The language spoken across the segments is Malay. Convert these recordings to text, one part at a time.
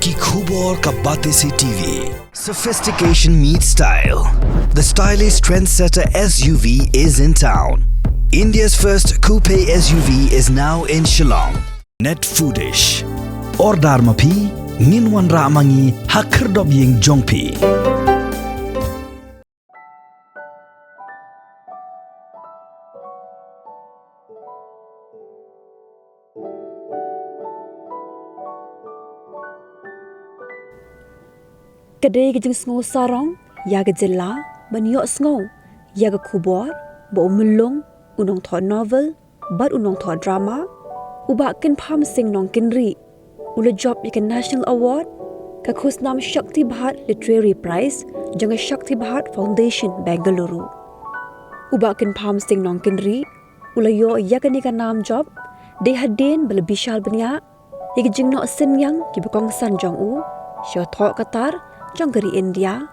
ki khubor ka baatein se TV. Sophistication meets style. The stylish trendsetter SUV is in town. India's first coupe SUV is now in Shillong. Net foodish. Ordar mapi, minwan ramangi hakerdob ying jongpi. Kedai kejeng sngo sarong, ya gejela, banyok sngo, ya ke kubor, ba umulung, unong thot novel, bat unong thot drama, ubak Kynpham sing Nongkynrih, ula job ikan National Award, ka Khusnam Shakti Bhatt Literary Prize, janga Shakti Bhatt Foundation Bengaluru. Ubak Kynpham sing Nongkynrih, ula yo ya kan Nongjop, de hadin bala bishal banya, ya kejeng nok sin yang ki bekongsan jong u, syo thok katar, jong gari India,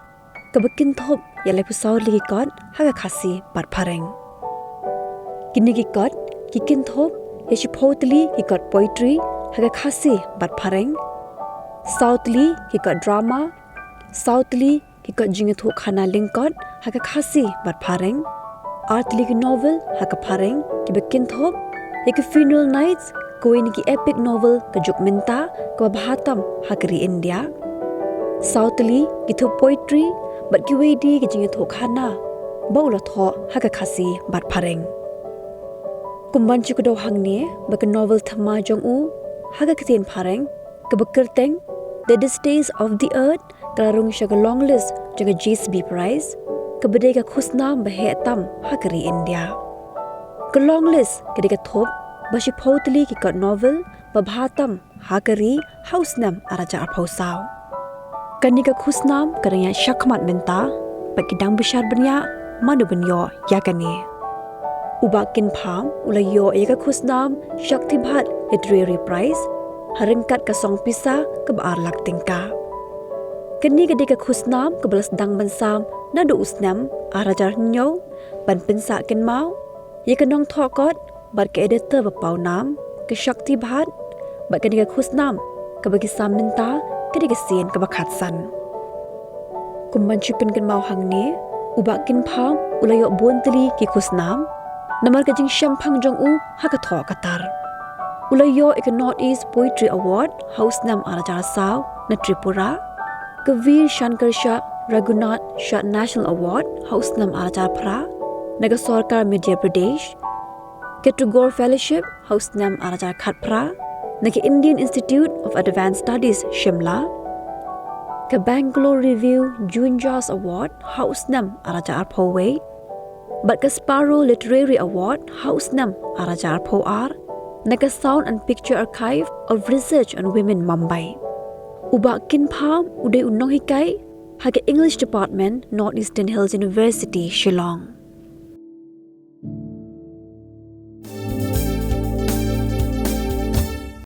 kebekin thop ya lai pusau lagi kot haga khasi bat pareng. Kini ki kot ki kin thop ya shipotli ki kot poetry haga khasi bat pareng. Southly ki kot drama, southly ki kot jinga thuk khana lingkot haga khasi bat pareng. Artly ki novel haga pareng ki bekin thop ya ki funeral nights ko ini ki epic novel ka juk minta ka Bhattam hagari India. Southly gitu poetry but kiwedi kijing itu khana baula tho haga khasi bat pareng kumban chukudo hangne bak novel thama jong u haga ktin pareng kebekerteng the days of the earth klarung shaga long list jaga JCB prize kebedai ka Khusnam bahetam hagari India ke long list kedika thop bashi potli ki kat novel ba Bhattam hagari Khusnam araja arpausau Kanika Khusnam kadangnya syakmat menta bagi dang besar benya manu benyo ya kani. Ubak Kynpham ula yo eka Khusnam Shakti Bhatt Literary Prize harengkat ka song pisa ke baar lak tingka. Kani kadika Khusnam ke belas dang bensam nadu usnam arajar nyo ban pensa ken mau ye kenong thokot bat ke editor bapau nam ke Shakti Bhatt bat kadika Khusnam ke bagi sam menta kedegesian kebakatsan. Kumban chupen kan mau hang ni, ubak Kynpham ulayok bunteli ki Khusnam, namar kajing syampang jong u hakato katar. Ulayok ikan North East Poetry Award Khusnam arajar saw na Tripura, ke Veer Shankar Shah Raghunath Shah National Award Khusnam arajar pra, naga Sarkar Madhya Pradesh, ke Tagore Fellowship Khusnam arajar khatpra, naki Indian Institute of Advanced Studies Shimla, ke Bangalore Review Junjas Award Khusnam araja arpaway, but ke Sparrow Literary Award Khusnam araja arpawar, naka Sound and Picture Archive of Research on Women Mumbai. Ubak Kynpham uday unong hikai, hake English Department Northeastern Hills University Shillong.